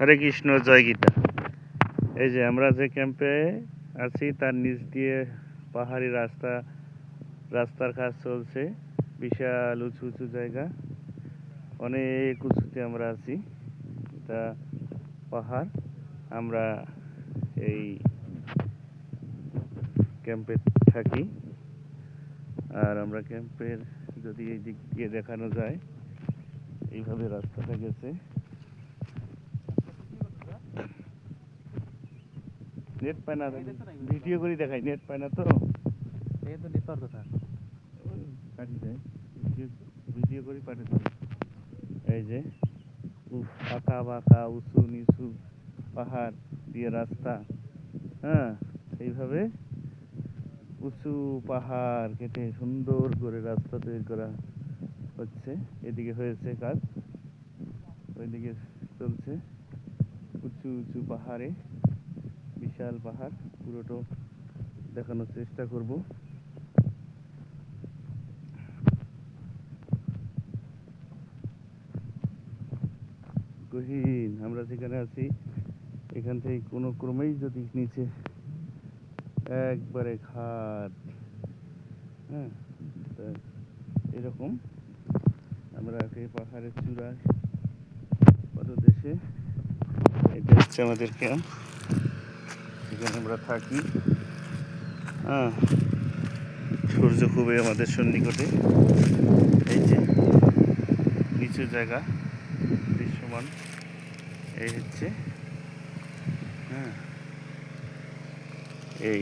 হরে কৃষ্ণ, জয় গীতা। এই যে আমরা যে ক্যাম্পে আছি তার নিচ দিয়ে পাহাড়ি রাস্তার কাজ চলছে। বিশাল উঁচু উঁচু জায়গা, অনেক উঁচুতে আমরা আছি। এটা পাহাড়। আমরা এই ক্যাম্পে থাকি। আর আমরা ক্যাম্পের যদি এই দিক দিয়ে দেখানো যায়, এইভাবে রাস্তাটা গেছে। নেট পায় না, ভিডিও করে দেখাই, নেট পায় না তো কথা কাটি যায়, ভিডিও করে পাঠাতে। এই যে আঁকা বাঁকা উঁচু নিচু পাহাড় দিয়ে রাস্তা, হ্যাঁ, এইভাবে উঁচু পাহাড় কেটে সুন্দর করে রাস্তা তৈরি করা হচ্ছে। এদিকে হয়েছে কাজ, ওইদিকে চলছে। উঁচু উঁচু পাহাড়ে, বিশাল পাহাড়, পুরোটা দেখানোর চেষ্টা করব। গহীন আমরা যেখানে আছি, এখান থেকে কোনো ক্রমেই যদি নিচে একবারে খাদ, হ্যাঁ, এরকম আমরা এই পাহাড়ের চূড়ায় পাদদেশে, এটা হচ্ছে আমাদের ক্যাম্প, এখানে আমরা থাকি। হ্যাঁ, সূর্য খুবই আমাদের সন্নিকটে। এই যে নিচু জায়গা দৃশ্যমান, এই হচ্ছে, হ্যাঁ, এই